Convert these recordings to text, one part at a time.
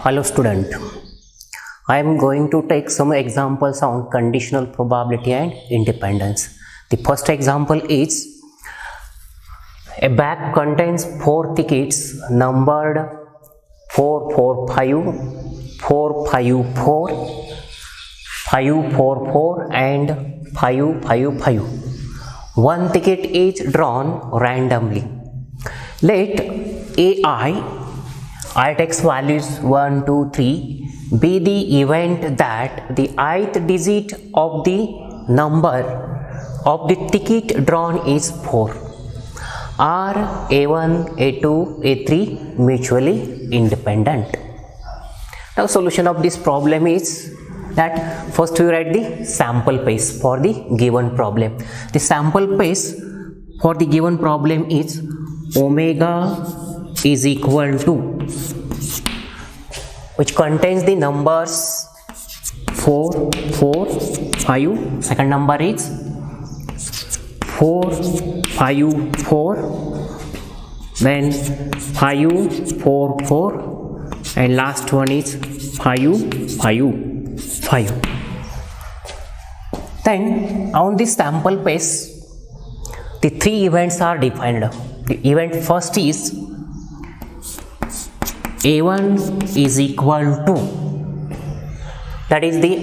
Hello student, I am going to take some examples on conditional probability and independence. The first example is a bag contains 4 tickets numbered 445, 454, 544 and 555. One ticket is drawn randomly. Let I takes values 1, 2, 3 be the event that the ith digit of the number of the ticket drawn is 4. Are A1, A2, A3 mutually independent? Now solution of this problem is that first we write the sample space for the given problem. The sample space for the given problem is omega is equal to, which contains the numbers 4, 4, 5, second number is 4, 5, 4, then 5, 4, 4 and last one is 5, 5, 5. Then on this sample space the 3 events are defined. The event first is A1 is equal to, that is the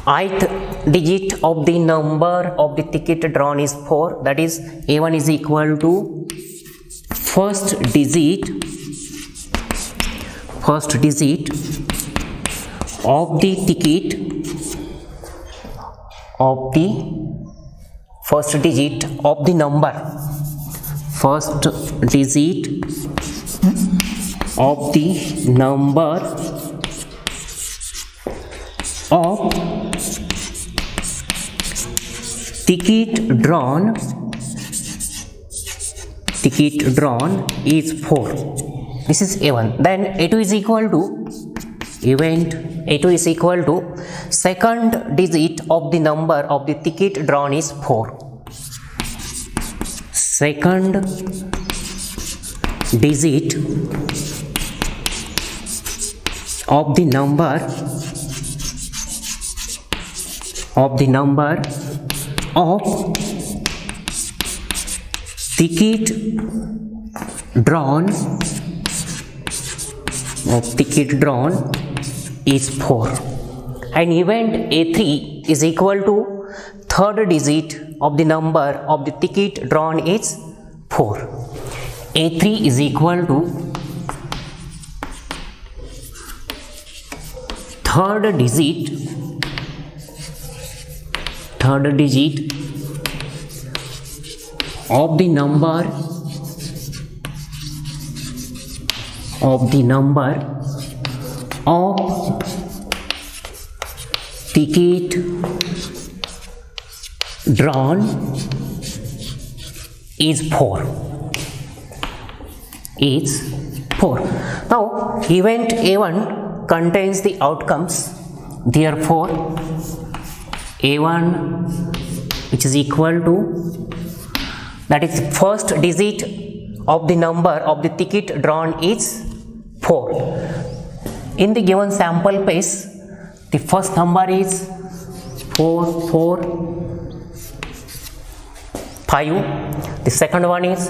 ith digit of the number of the ticket drawn is 4, that is A1 is equal to first digit of the ticket of the first digit of the number, first digit of the number of ticket drawn is 4. This is A1. Then A2 is equal to, event A2 is equal to second digit of the number of the ticket drawn is 4. Second digit of the number of ticket drawn is 4. And event A3 is equal to third digit of the number of the ticket drawn is 4. A3 is equal to third digit of the number of ticket drawn is 4. Now event A1 contains the outcomes, therefore A1 which is equal to, that is first digit of the number of the ticket drawn is 4. In the given sample space the first number is 4, 4, 5, the second one is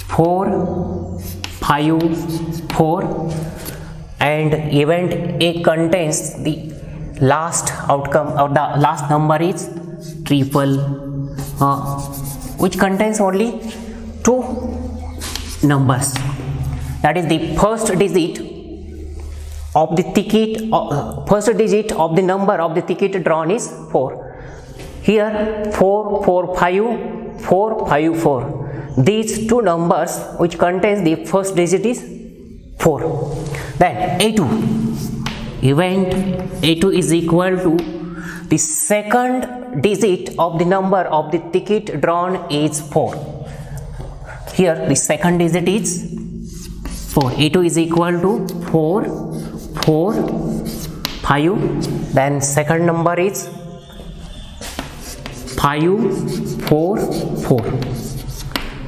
4, 5, 4 and event A contains the last outcome or the last number is triple, which contains only 2 numbers, that is the first digit of the ticket, first digit of the number of the ticket drawn is 4. Here 4, 4, 5, 4, 5, 4. These 2 numbers which contains the first digit is 4. Then A2, event A2 is equal to the second digit of the number of the ticket drawn is 4. Here the second digit is 4. A2 is equal to 4, 4, 5. Then second number is 5, 4, 4.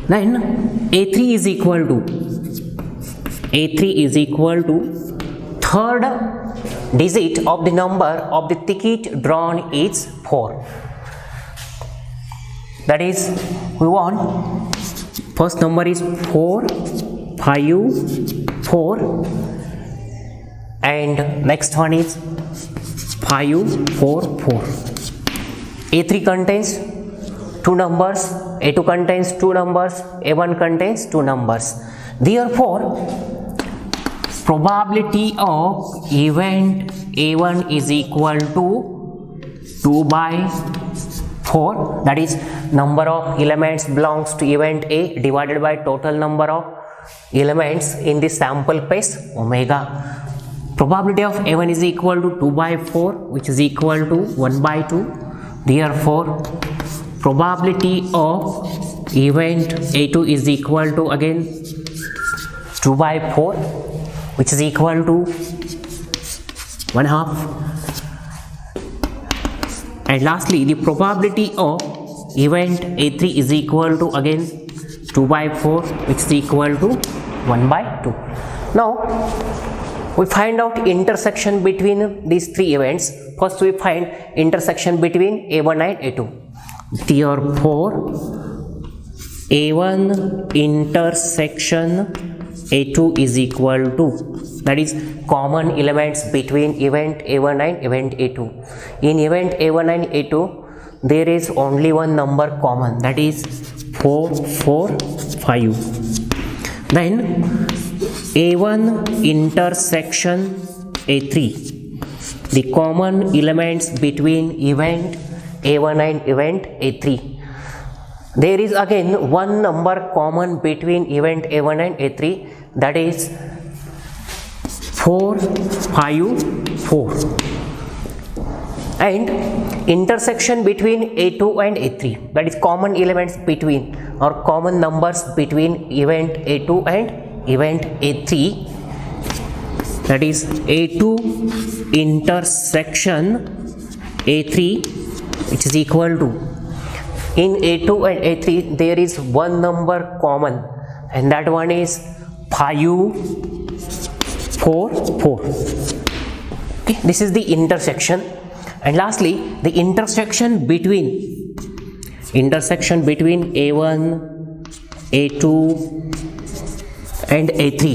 Then A3 is equal to A3 is equal to third digit of the number of the ticket drawn is 4. That is, we want first number is 4, 5, 4, and next one is 5, 4, 4. A3 contains 2 numbers, A2 contains 2 numbers, A1 contains 2 numbers. Therefore, probability of event A1 is equal to 2 by 4, that is number of elements belongs to event A divided by total number of elements in the sample space omega. Probability of A1 is equal to 2 by 4, which is equal to 1 by 2. Therefore, probability of event A2 is equal to again 2 by 4, which is equal to 1/2. And lastly, the probability of event A3 is equal to again 2 by 4, which is equal to 1 by 2. Now, we find out intersection between these three events. First, we find intersection between A1 and A2. Therefore, A1 intersection A2 is equal to, that is common elements between event A1 and event A2. In event A1 and A2, there is only one number common, that is 4, 4, 5. Then A1 intersection A3, the common elements between event A1 and event A3. There is again one number common between event A1 and A3, that is 4, 5, 4. And intersection between A2 and A3, that is common elements between or common numbers between event A2 and event A3, that is A2 intersection A3, which is equal to, in A2 and A3 there is one number common, and that one is 5, 4, 4. Okay, this is the intersection. And lastly, the intersection between A1, A2 and A3,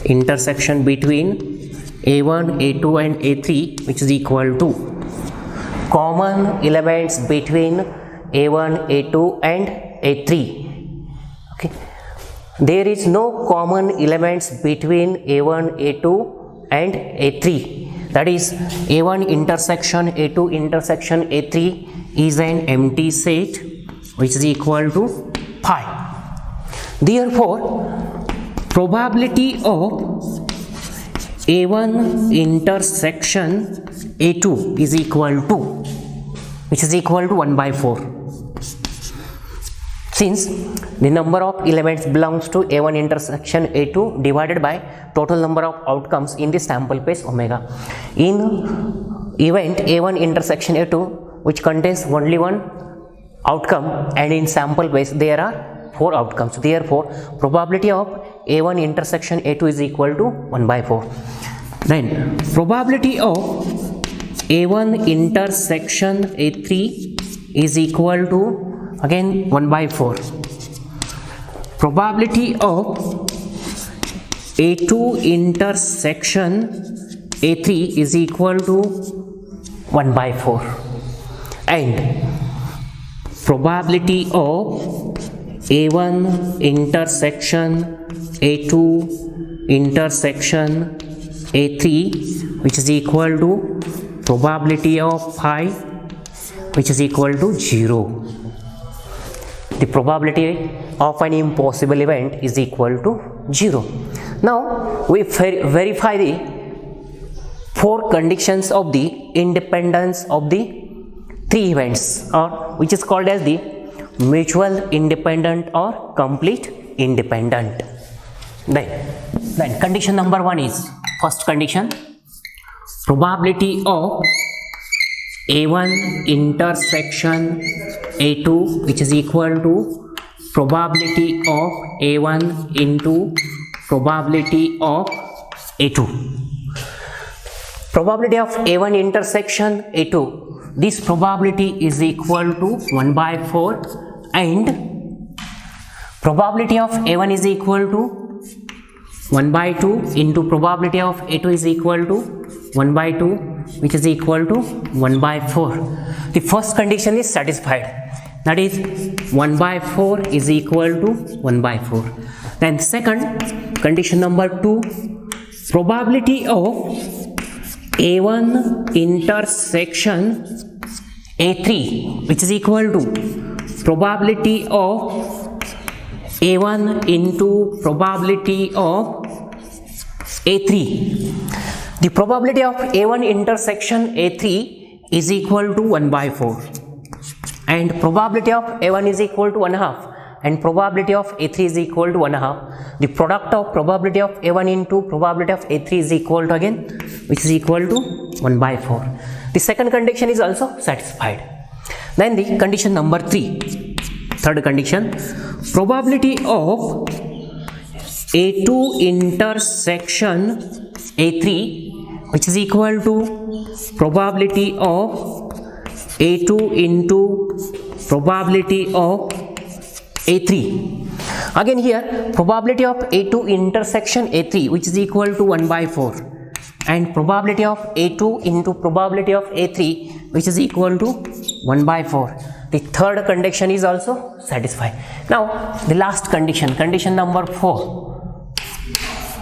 intersection between A1, A2 and A3, which is equal to common elements between A1, A2 and A3. Okay, there is no common elements between A1, A2 and A3. That is, A1 intersection A2 intersection A3 is an empty set, which is equal to pi. Therefore, probability of A1 intersection A2 is equal to, which is equal to 1 by 4. Since the number of elements belongs to A1 intersection A2 divided by total number of outcomes in the sample space omega. In event A1 intersection A2, which contains only one outcome, and in sample space there are 4 outcomes. Therefore, probability of A1 intersection A2 is equal to 1 by 4. Then probability of A1 intersection A3 is equal to again 1 by 4. Probability of A2 intersection A3 is equal to 1 by 4. And probability of A1 intersection A2 intersection A3, which is equal to probability of pi, which is equal to 0. The probability of an impossible event is equal to 0. Now we verify the 4 conditions of the independence of the 3 events, or which is called as the mutual independent or complete independent. Then condition number 1 is, first condition, probability of A1 intersection A2, which is equal to probability of A1 into probability of A2. Probability of A1 intersection A2. This probability is equal to 1 by 4 and probability of A1 is equal to 1 by 2 into probability of A2 is equal to 1 by 2, which is equal to 1 by 4. The first condition is satisfied, that is 1 by 4 is equal to 1 by 4. Then second condition number 2, probability of A1 intersection A3, which is equal to probability of A1 into probability of A3. The probability of A1 intersection A3 is equal to 1 by 4 and probability of A1 is equal to 1/2 and probability of A3 is equal to 1/2. The product of probability of A1 into probability of A3 is equal to again, which is equal to 1 by 4. The second condition is also satisfied. Then the condition number 3, third condition, probability of A2 intersection A3, which is equal to probability of A2 into probability of A3. Again here probability of A2 intersection A3, which is equal to 1 by 4 and probability of A2 into probability of A3, which is equal to 1 by 4. The third condition is also satisfied. Now the last condition, condition number 4,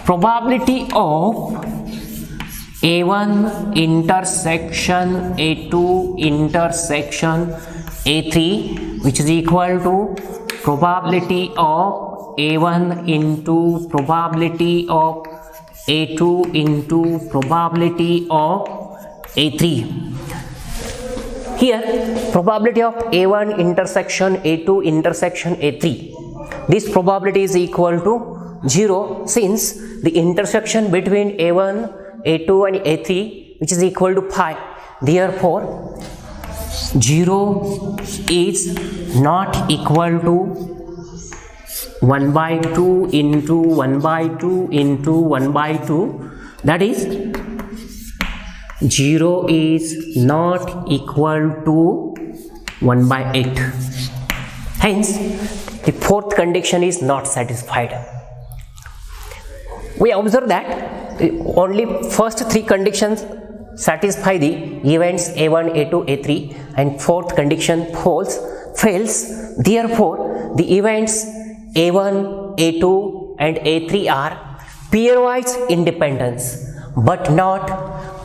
probability of A1 intersection A2 intersection A3, which is equal to probability of A1 into probability of A2 into probability of A3. Here probability of A1 intersection A2 intersection A3, this probability is equal to 0 since the intersection between A1, A2 and A3, which is equal to pi. Therefore 0 is not equal to 1 by 2 into 1 by 2 into 1 by 2, that is 0 is not equal to 1 by 8. Hence the fourth condition is not satisfied. We observe that only first three conditions satisfy the events A1, A2, A3 and fourth condiction fails. Therefore the events A1, A2 and A3 are pairwise independence but not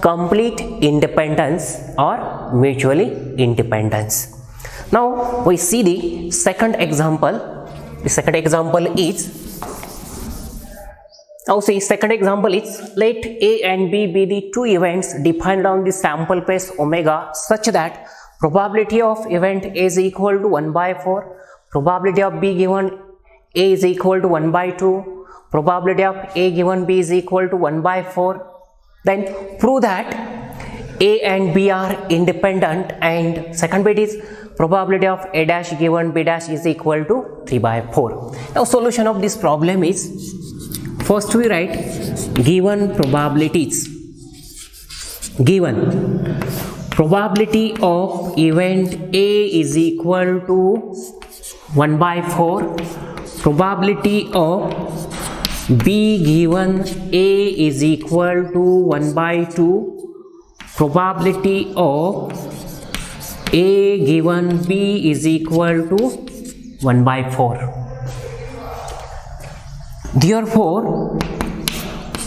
complete independence or mutually independence. Now we see the second example. The second example is, let A and B be the two events defined on the sample space omega such that probability of event A is equal to 1 by 4, probability of B given A is equal to 1 by 2, probability of A given B is equal to 1 by 4. Then prove that A and B are independent, and second bit is probability of A dash given B dash is equal to 3 by 4. Now solution of this problem is, first we write given probabilities. Given probability of event A is equal to 1 by 4, probability of B given A is equal to 1 by 2, probability of A given B is equal to 1 by 4. Therefore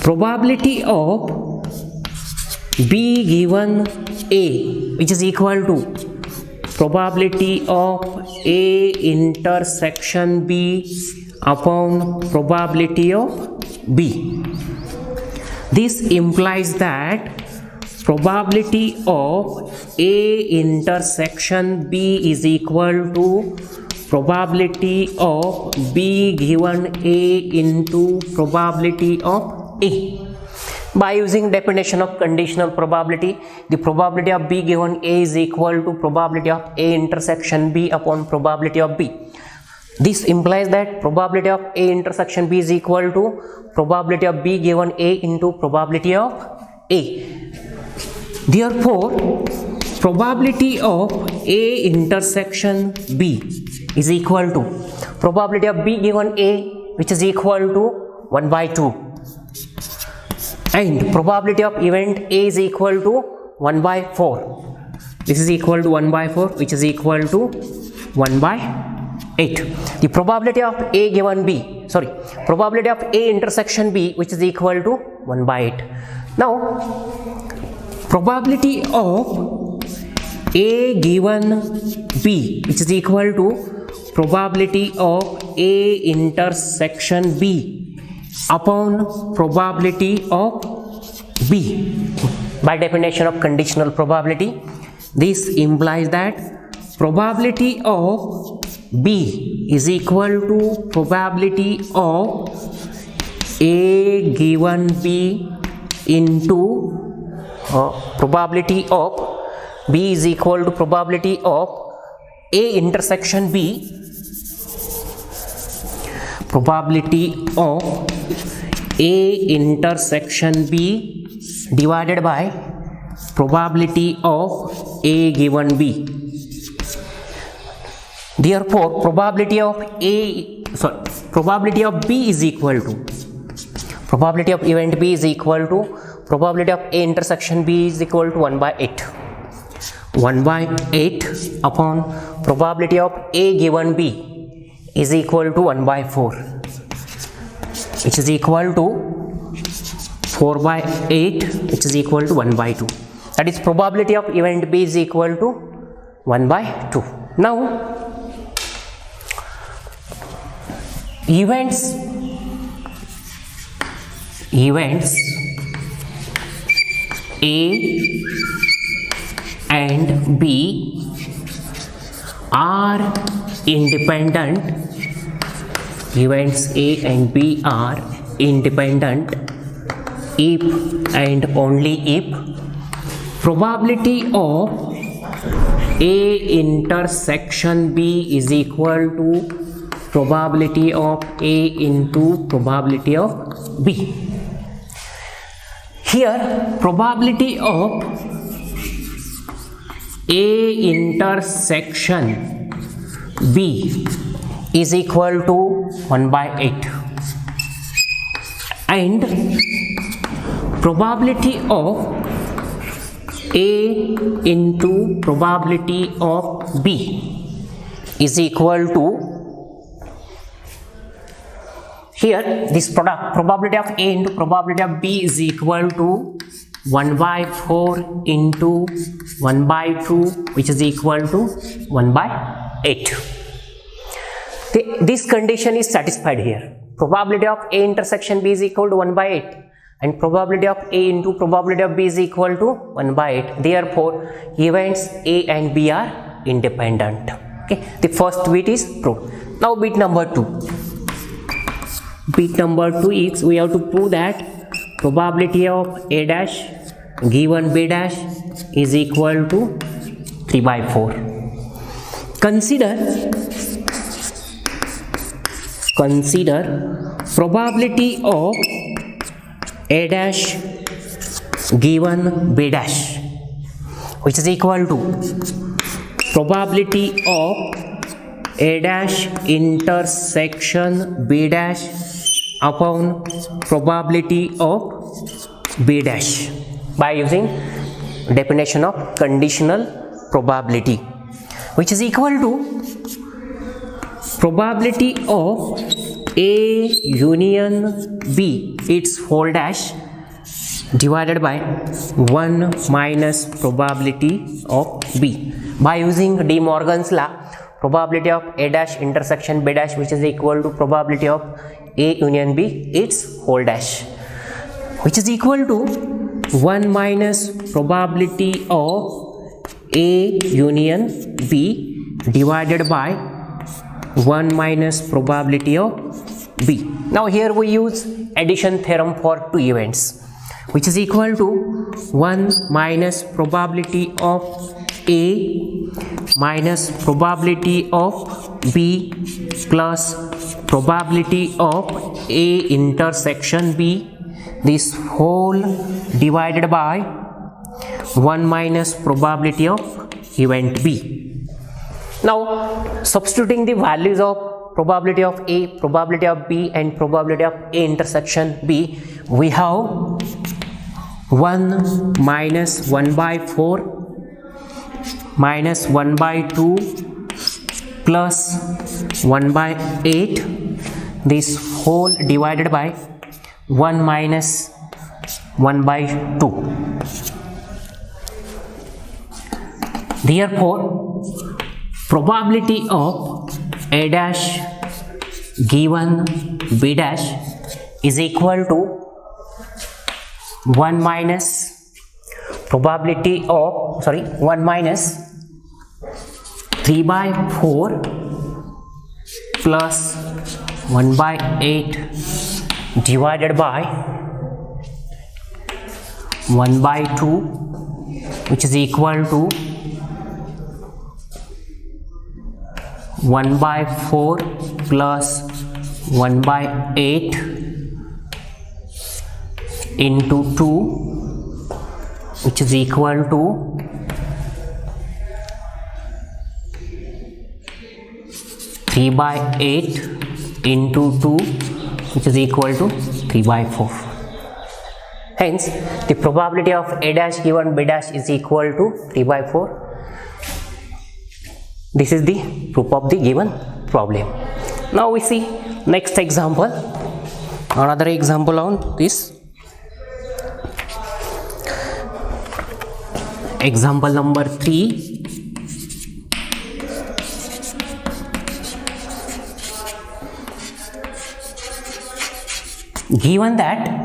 probability of B given A, which is equal to probability of A intersection B upon probability of B. This implies that probability of A intersection B is equal to probability of B given A into probability of A. By using definition of conditional probability, the probability of B given A is equal to probability of A intersection B upon probability of B. This implies that probability of A intersection B is equal to probability of B given A into probability of A. Therefore, probability of A intersection B is equal to probability of B given A, which is equal to 1 by 2, and probability of event A is equal to 1 by 4. This is equal to 1 by 4, which is equal to 1 by 8. The probability of A given B, probability of A intersection B, which is equal to 1 by 8. Now, probability of A given B, which is equal to probability of A intersection B upon probability of B. By definition of conditional probability, this implies that probability of B is equal to probability of A given B into probability of B is equal to probability of A intersection B, probability of A intersection B divided by probability of A given B. Therefore, probability of B is equal to probability of event B is equal to probability of A intersection B is equal to 1 by 8. 1 by 8 upon probability of A given B is equal to 1 by 4, which is equal to 4 by 8, which is equal to 1 by 2. That is, probability of event B is equal to 1 by 2. Now, events A and B are independent. Events A and B are independent if and only if probability of A intersection B is equal to probability of A into probability of B. Here, probability of A intersection B is equal to 1 by 8, and probability of A into probability of B is equal to, here this product, probability of A into probability of B is equal to 1 by 4 into 1 by 2, which is equal to 1 by 8. This condition is satisfied here. Probability of A intersection B is equal to 1 by 8 and probability of A into probability of B is equal to 1 by 8. Therefore, events A and B are independent. Okay, the first bit is proved. Now bit number 2. Bit number 2 is we have to prove that probability of A dash given B dash is equal to 3 by 4. Consider probability of A dash given B dash, which is equal to probability of A dash intersection B dash upon probability of B dash by using definition of conditional probability, which is equal to probability of A union B its whole dash divided by 1 minus probability of B. By using De Morgan's law, probability of A dash intersection B dash, which is equal to probability of A union B its whole dash, which is equal to 1 minus probability of A union B divided by 1 minus probability of B. Now here we use addition theorem for two events, which is equal to 1 minus probability of A minus probability of B plus probability of A intersection B, this whole divided by 1 minus probability of event B. Now substituting the values of probability of A, probability of B and probability of A intersection B, we have 1 minus 1 by 4 minus 1 by 2 plus 1 by 8, this whole divided by 1 minus 1 by 2. Therefore, probability of A dash given B dash is equal to 1 minus probability of 1 minus 3 by 4 plus 1 by 8 divided by 1 by 2, which is equal to 1 by 4 plus 1 by 8 into 2, which is equal to 3 by 8 into 2, which is equal to 3 by 4. Hence, the probability of A dash given B dash is equal to 3 by 4. This is the proof of the given problem. Now we see next example, another example on this. Example number 3. Given that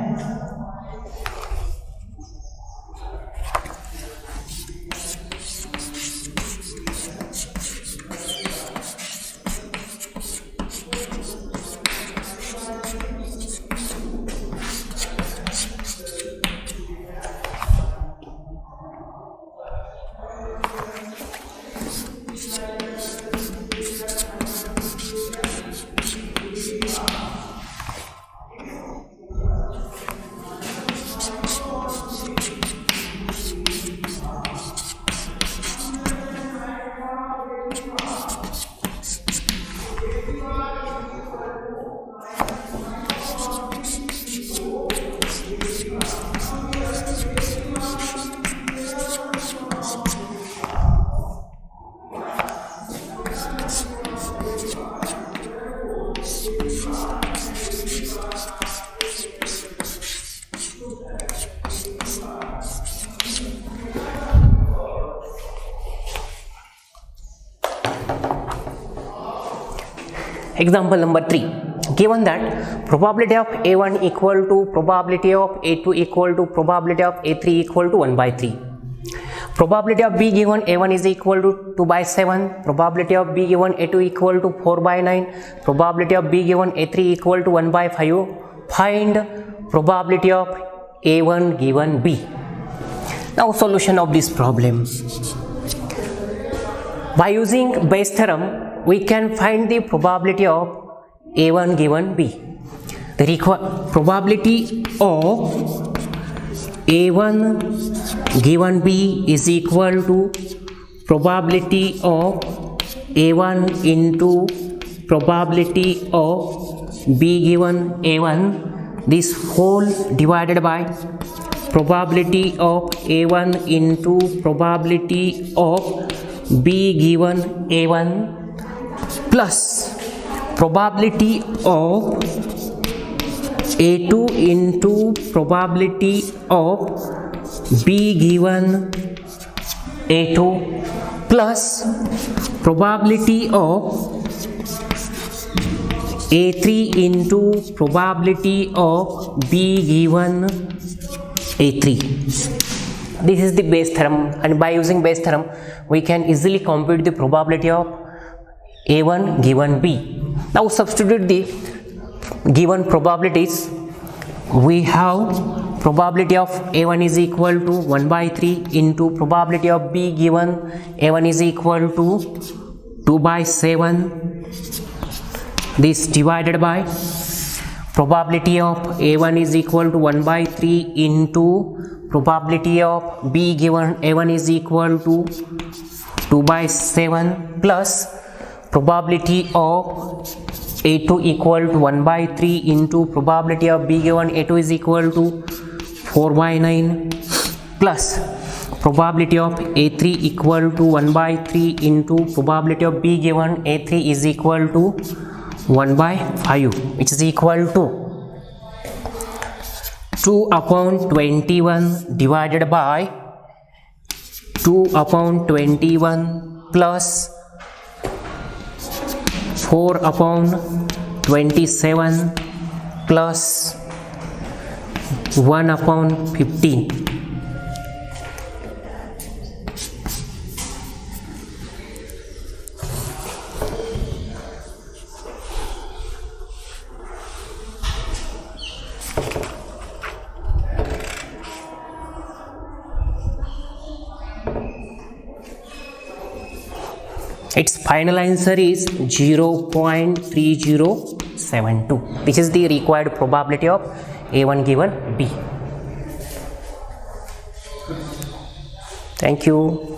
example number 3. Given that probability of A1 equal to probability of A2 equal to probability of A3 equal to 1 by 3. Probability of B given A1 is equal to 2 by 7. Probability of B given A2 equal to 4 by 9. Probability of B given A3 equal to 1 by 5. Find probability of A1 given B. Now solution of this problem. By using Bayes theorem, we can find the probability of A1 given B. The probability of A1 given B is equal to probability of A1 into probability of B given A1, this whole divided by probability of A1 into probability of B given A1 plus probability of A2 into probability of B given A2 plus probability of A3 into probability of B given A3. This is the Bayes theorem, and by using Bayes theorem we can easily compute the probability of A1 given B. Now substitute the given probabilities. We have probability of A1 is equal to 1 by 3 into probability of B given A1 is equal to 2 by 7, this divided by probability of A1 is equal to 1 by 3 into probability of B given A1 is equal to 2 by 7 plus probability of A2 equal to 1 by 3 into probability of B given A2 is equal to 4 by 9 plus probability of A3 equal to 1 by 3 into probability of B given A3 is equal to 1 by 5, which is equal to 2 upon 21 divided by 2 upon 21 plus 4 upon 27 plus 1 upon 15. Its final answer is 0.3072. This is the required probability of A1 given B. Thank you.